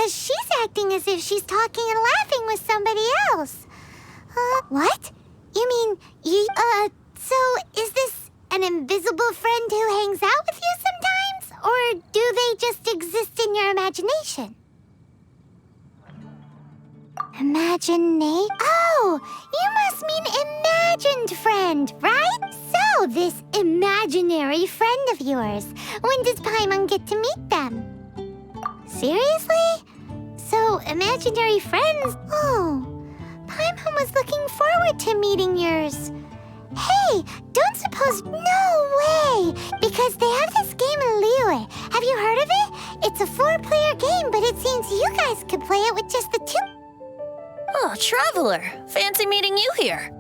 because she's acting as if she's talking and laughing with somebody else. What? You mean, so is this an invisible friend who hangs out with you sometimes? Or do they just exist in your imagination? Oh, you must mean imagined friend, right? So, this imaginary friend of yours, when does Paimon get to meet them? Seriously? So, imaginary friends? Oh, Paimon was looking forward to meeting yours. Hey, don't suppose... No way! Because they have this game in Liyue. Have you heard of it? It's a 4-player game, but it seems you guys could play it with just the 2... Oh, Traveler. Fancy meeting you here.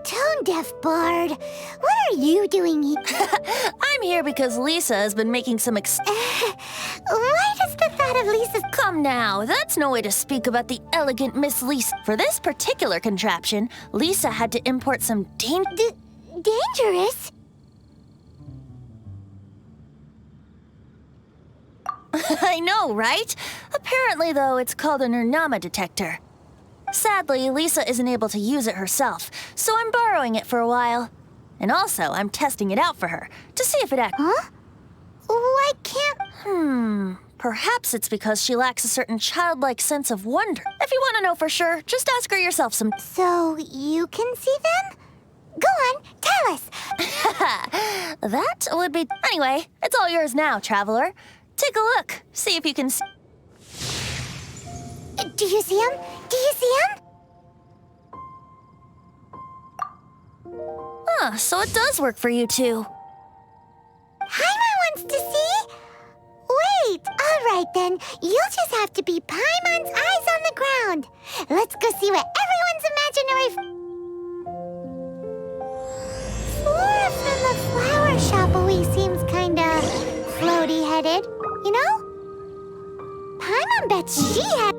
Tone-deaf bard. What are you doing here? I'm here because Lisa has been making some Why does the thought of Lisa's... Come now, that's no way to speak about the elegant Miss Lisa. For this particular contraption, Lisa had to import some dangerous? I know, right? Apparently, though, it's called an Urnama detector. Sadly, Lisa isn't able to use it herself, so I'm borrowing it for a while. And also, I'm testing it out for her, to see if it acts. Huh? Why can't... Perhaps it's because she lacks a certain childlike sense of wonder. If you want to know for sure, just ask her yourself some... So, you can see them? Go on, tell us! That would be... Anyway, it's all yours now, Traveler. Take a look, see if you can... Do you see him? Do you see him? So it does work for you two. Paimon wants to see? Wait, all right then. You'll just have to be Paimon's eyes on the ground. Let's go see what everyone's imaginary... Flora from the flower shop always seems kinda floaty-headed, you know? Paimon bets she had...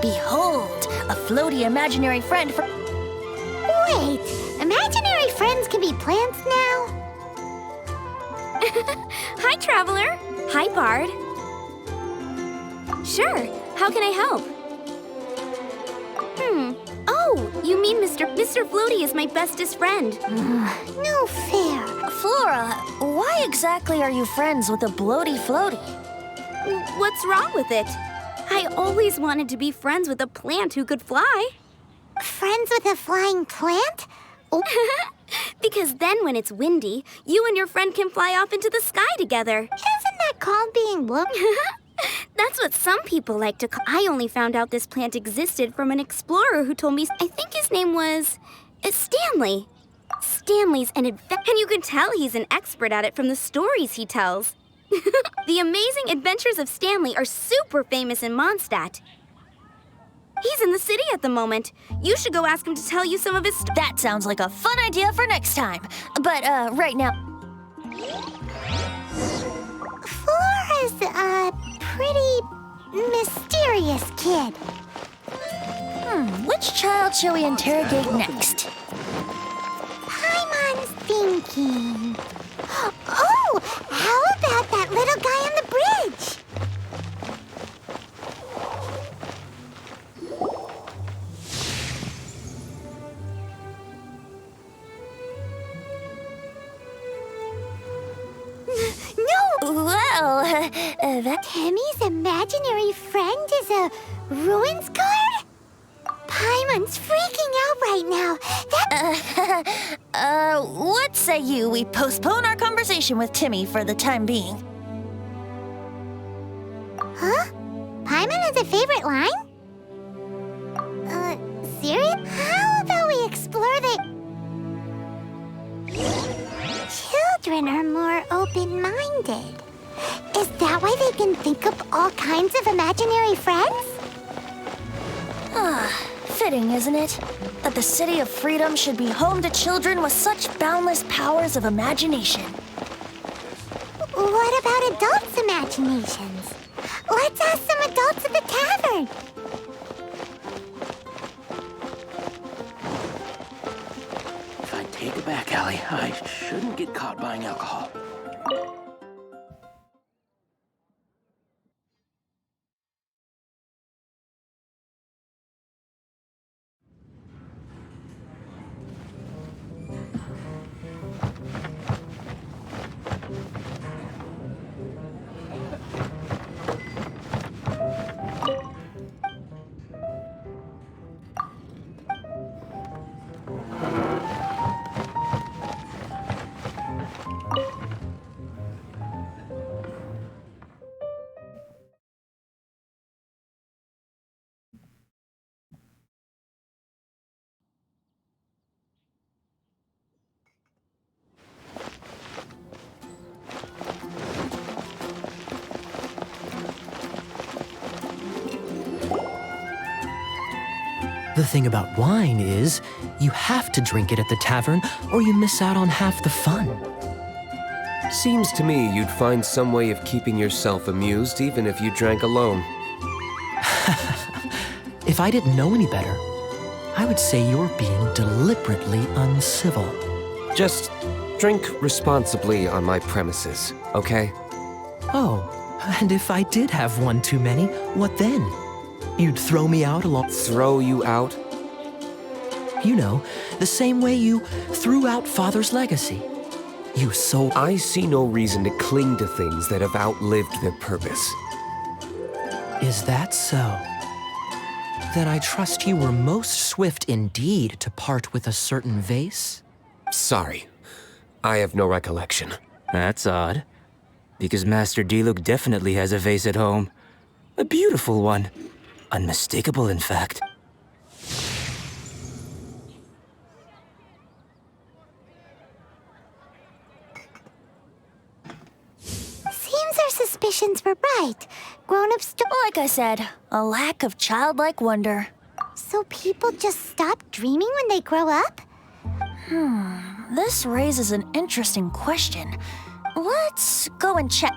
Behold, a floaty imaginary friend for... Wait, imaginary friends can be plants now? Hi, Traveler. Hi, Bard. Sure, how can I help? Oh, you mean Mr. Floaty is my bestest friend. No fair. Flora, why exactly are you friends with a bloaty floaty? What's wrong with it? I always wanted to be friends with a plant who could fly. Friends with a flying plant? Oh. Because then when it's windy, you and your friend can fly off into the sky together. Isn't that called being whooped? That's what some people like to call... I only found out this plant existed from an explorer who told me... I think his name was... Stanley. Stanley's an adventurer, and you can tell he's an expert at it from the stories he tells. The Amazing Adventures of Stanley are super famous in Mondstadt. He's in the city at the moment. You should go ask him to tell you some of his That sounds like a fun idea for next time. But, right now... Flora's a pretty mysterious kid. Which child shall we interrogate next? Paimon's thinking. Oh, how about that little guy on the bridge? Well, that... Timmy's imaginary friend is a ruins guard? Paimon's freaking out right now. say we postpone our conversation with Timmy for the time being. Huh? Paimon has a favorite line? Serious? How about we explore the... Children are more open-minded. Is that why they can think up all kinds of imaginary friends? Fitting, isn't it? That the City of Freedom should be home to children with such boundless powers of imagination. What about adults' imaginations? Let's ask some adults at the tavern. Take it back, Allie. I shouldn't get caught buying alcohol. The thing about wine is, you have to drink it at the tavern or you miss out on half the fun. Seems to me you'd find some way of keeping yourself amused even if you drank alone. If I didn't know any better, I would say you're being deliberately uncivil. Just drink responsibly on my premises, okay? Oh, and if I did have one too many, what then? You'd throw me out along... Throw you out? You know, the same way you threw out Father's legacy. You sold... I see no reason to cling to things that have outlived their purpose. Is that so? Then I trust you were most swift indeed to part with a certain vase? Sorry. I have no recollection. That's odd. Because Master Diluc definitely has a vase at home. A beautiful one. Unmistakable, in fact. Seems our suspicions were right. Grown-ups don't... Like I said, a lack of childlike wonder. So people just stop dreaming when they grow up? This raises an interesting question. Let's go and check.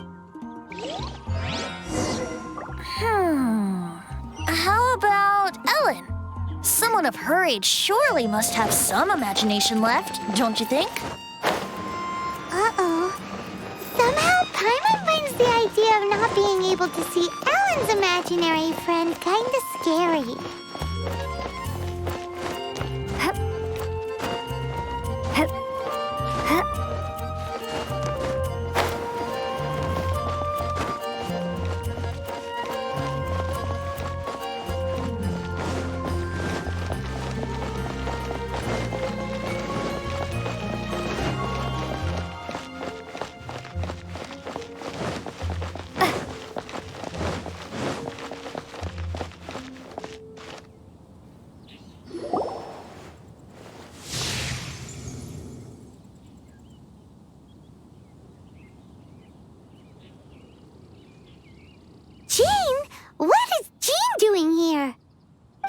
How about Ellen? Someone of her age surely must have some imagination left, don't you think? Uh-oh. Somehow Paimon finds the idea of not being able to see Ellen's imaginary friend kinda scary.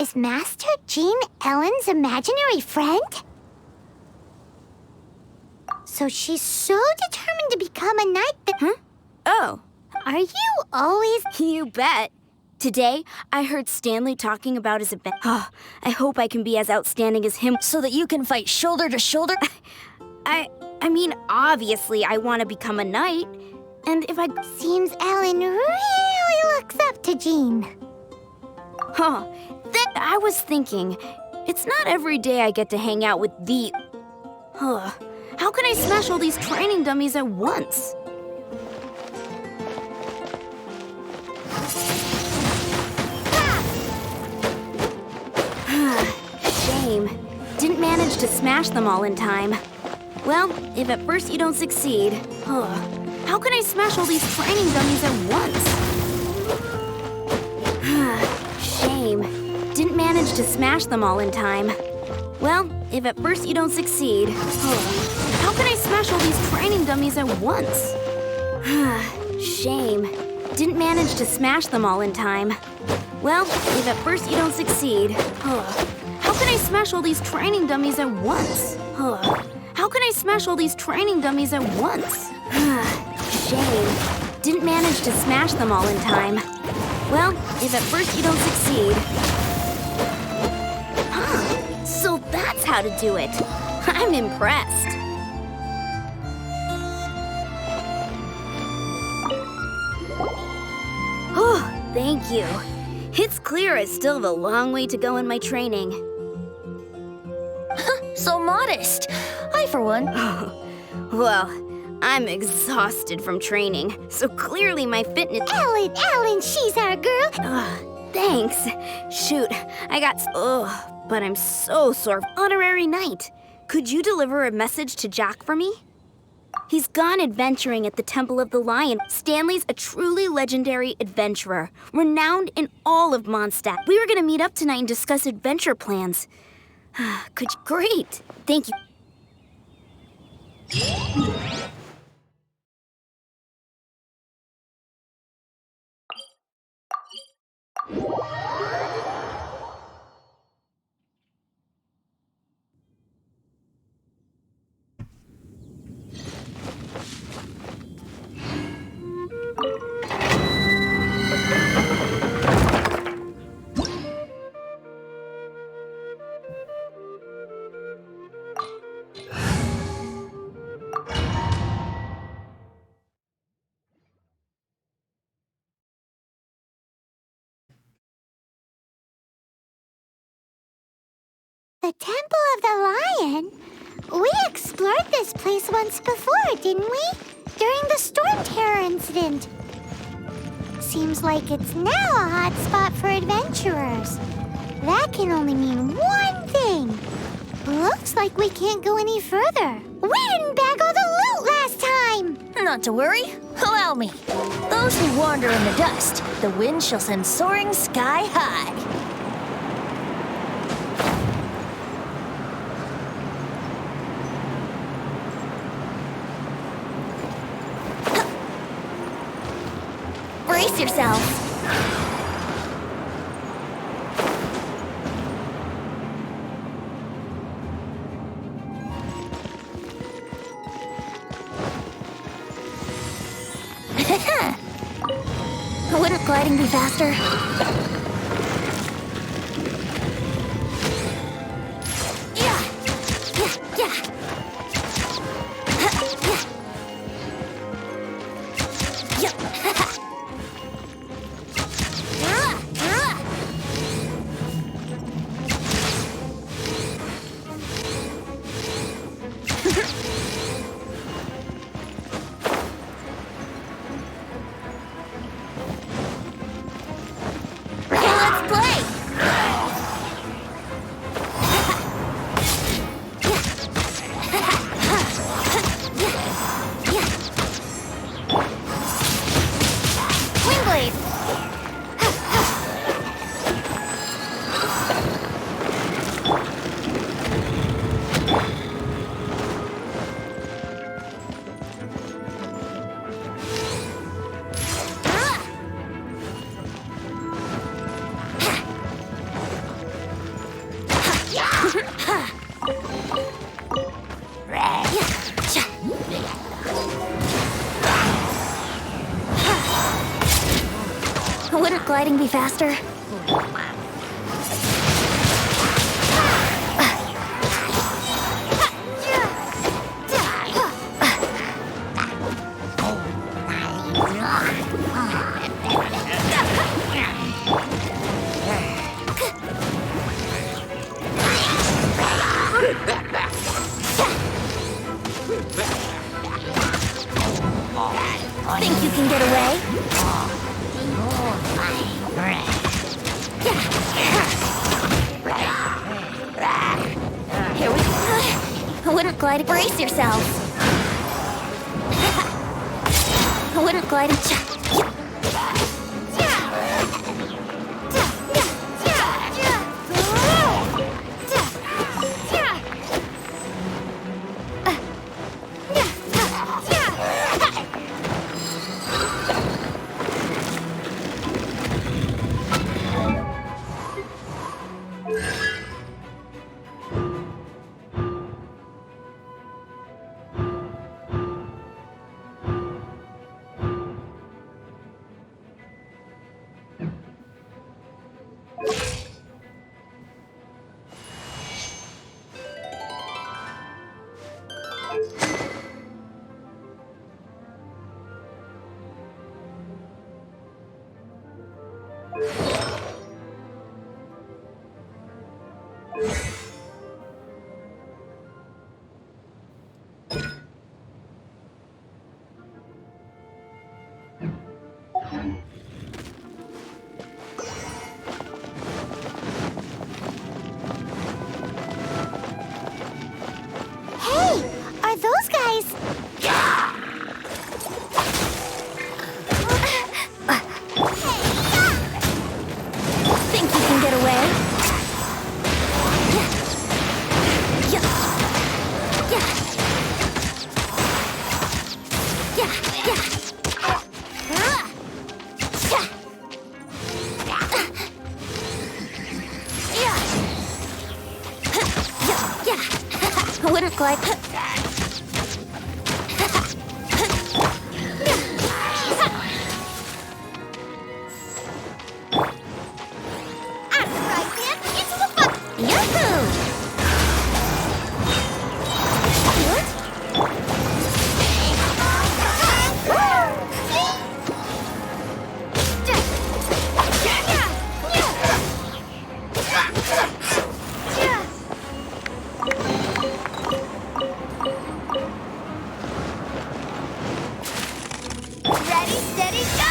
Is Master Jean Ellen's imaginary friend? So she's so determined to become a knight that... Huh? Oh. Are you always... You bet. Today, I heard Stanley talking about his event. Oh, I hope I can be as outstanding as him. So that you can fight shoulder to shoulder? I mean, obviously, I want to become a knight. And if I... Seems Ellen really looks up to Jean. Huh. I was thinking, it's not every day I get to hang out with the... How can I smash all these training dummies at once? Shame. Didn't manage to smash them all in time. Well, if at first you don't succeed, how can I smash all these training dummies at once? Shame. Didn't manage to smash them all in time. Well, if at first you don't succeed, how can I smash all these training dummies at once? Shame. Didn't manage to smash them all in time. Well, if at first you don't succeed, how can I smash all these training dummies at once? How can I smash all these training dummies at once? Shame. Didn't manage to smash them all in time. Well, if at first you don't succeed... So that's how to do it. I'm impressed. Oh, thank you. It's clear I still have a long way to go in my training. So modest. I, for one... Well, I'm exhausted from training, so clearly my fitness... Ellen, she's our girl. Thanks. Shoot, I got... but I'm so sore. Honorary Knight, could you deliver a message to Jack for me? He's gone adventuring at the Temple of the Lion. Stanley's a truly legendary adventurer, renowned in all of Mondstadt. We were gonna meet up tonight and discuss adventure plans. Great. Thank you. The Temple of the Lion? We explored this place once before, didn't we? During the Storm Terror incident. Seems like it's now a hot spot for adventurers. That can only mean one thing. Looks like we can't go any further. We didn't bag all the loot last time! Not to worry. Allow me. Those who wander in the dust, the wind shall send soaring sky high. Brace yourselves. Wouldn't gliding be faster? Yeah. Wouldn't gliding be faster? Think you can get away? Here we go. Wouldn't glide. Brace yourselves. Wouldn't glide. Hey, are those guys? Think you can get away? Wouldn't glide. Ready, steady, go!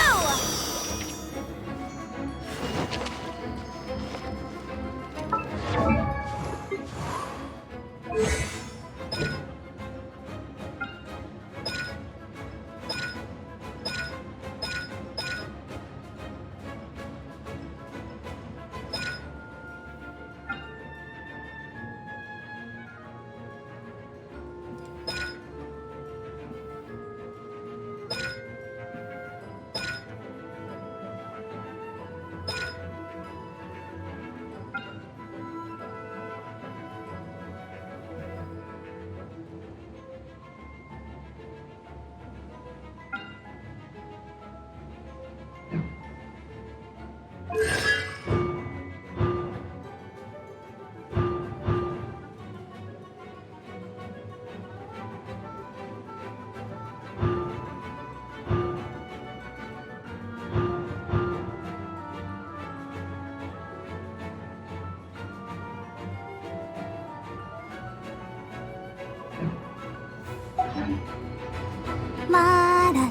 Mana.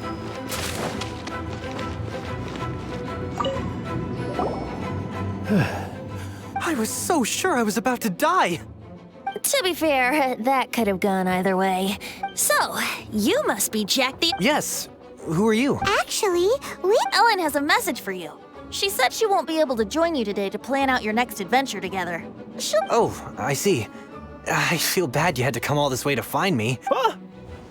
I was so sure I was about to die. To be fair, that could have gone either way. So, you must be Jack the... Yes. Who are you? Actually, Ellen has a message for you. She said she won't be able to join you today to plan out your next adventure together. She'll... Oh, I see. I feel bad you had to come all this way to find me. Huh?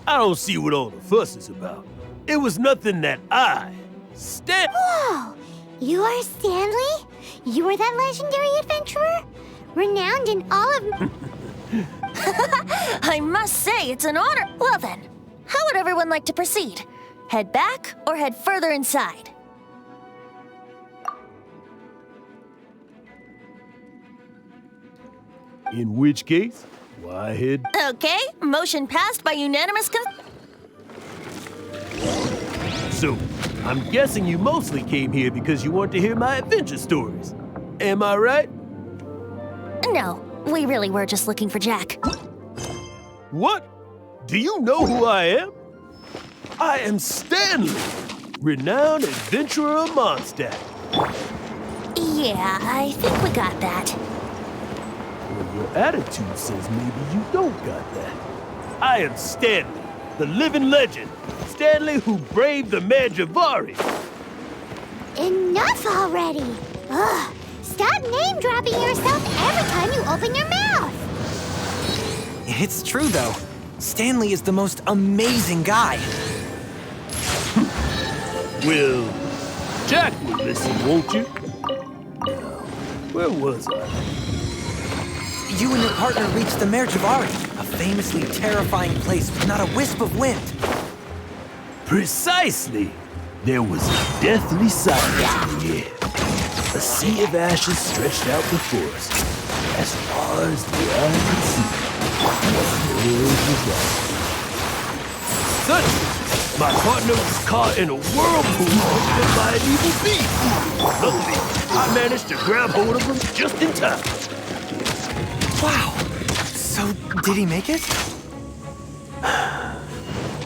I don't see what all the fuss is about. It was nothing that Whoa! You are Stanley? You are that legendary adventurer? Renowned in all of... I must say, it's an honor. Well then, how would everyone like to proceed? Head back or head further inside? In which case, why head... Okay, motion passed by unanimous So, I'm guessing you mostly came here because you want to hear my adventure stories. Am I right? No, we really were just looking for Jack. What? Do you know who I am? I am Stanley, renowned adventurer of Mondstadt. Yeah, I think we got that. Well, your attitude says maybe you don't got that. I am Stanley, the living legend. Stanley who braved the Magivari. Enough already! Ugh! Stop name-dropping yourself every time you open your mouth! It's true, though. Stanley is the most amazing guy. Well, Jack will listen, won't you? Now, where was I? You and your partner reached the Merjavari, a famously terrifying place with not a wisp of wind. Precisely! There was a deathly silence in the air. A sea of ashes stretched out before us. As far as the eye could see, the world was gone. Suddenly, my partner was caught in a whirlpool hit by an evil beast. Luckily, I managed to grab hold of him just in time. Wow. So, did he make it?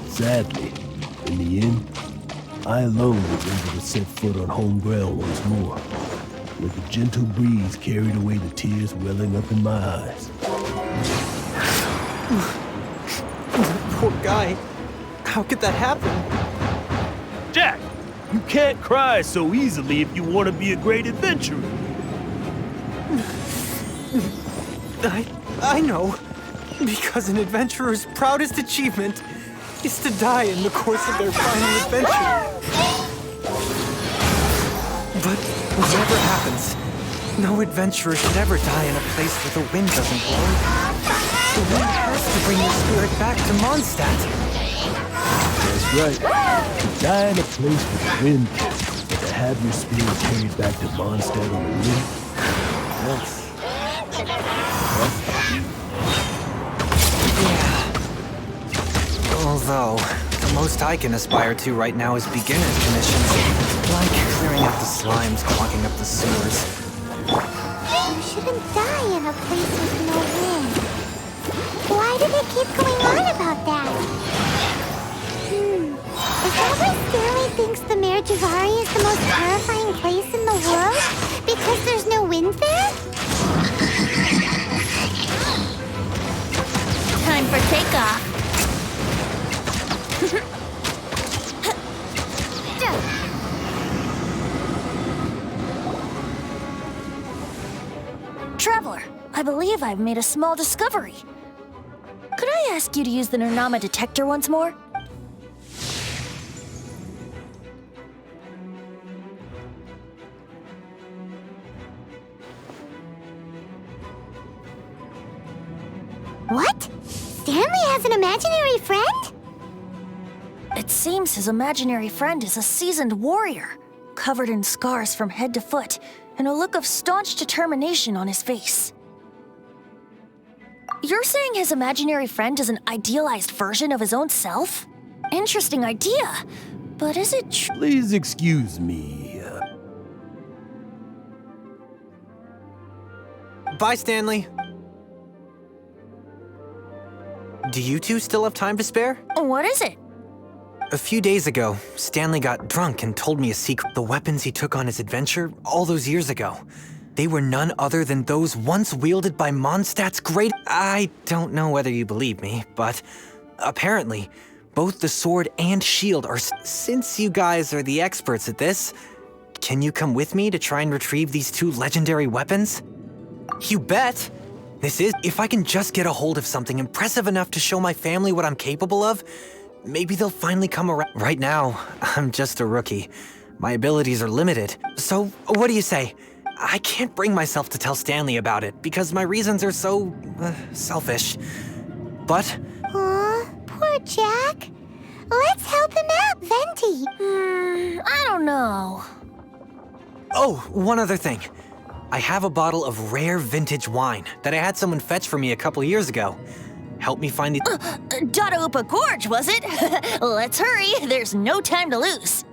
Sadly, in the end, I alone was able to set foot on home ground once more, where the gentle breeze carried away the tears welling up in my eyes. Poor guy. How could that happen? Jack, you can't cry so easily if you want to be a great adventurer. I know. Because an adventurer's proudest achievement is to die in the course of their final adventure. But whatever happens, no adventurer should ever die in a place where the wind doesn't blow. The wind has to bring your spirit back to Mondstadt. That's right. To die in a place with wind, but to have your spirit carried back to Mondstadt on the wind, that's Although, the most I can aspire to right now is beginner's commissions, like clearing out the slimes clogging up the sewers. You shouldn't die in a place with no wind. Why do they keep going on about that? Is that why Stanley thinks the Merjavari is the most terrifying place in the world? Because there's no wind there? Time for takeoff. Traveler, I believe I've made a small discovery. Could I ask you to use the Nernama detector once more? What? Stanley has an imaginary friend? It seems his imaginary friend is a seasoned warrior, covered in scars from head to foot, and a look of staunch determination on his face. You're saying his imaginary friend is an idealized version of his own self? Interesting idea, but is it true? Please excuse me. Bye, Stanley. Do you two still have time to spare? What is it? A few days ago, Stanley got drunk and told me a secret. The weapons he took on his adventure all those years ago, they were none other than those once wielded by Mondstadt's great... I don't know whether you believe me, but apparently, both the sword and shield are... Since you guys are the experts at this, can you come with me to try and retrieve these two legendary weapons? You bet! This is... If I can just get a hold of something impressive enough to show my family what I'm capable of, maybe they'll finally come around. Right now, I'm just a rookie. My abilities are limited. So, what do you say? I can't bring myself to tell Stanley about it because my reasons are so... selfish. But... Aw, poor Jack. Let's help him out, Venti. I don't know. Oh, one other thing. I have a bottle of rare vintage wine that I had someone fetch for me a couple years ago. Help me find the... Dada Upa Gorge, was it? Let's hurry, there's no time to lose.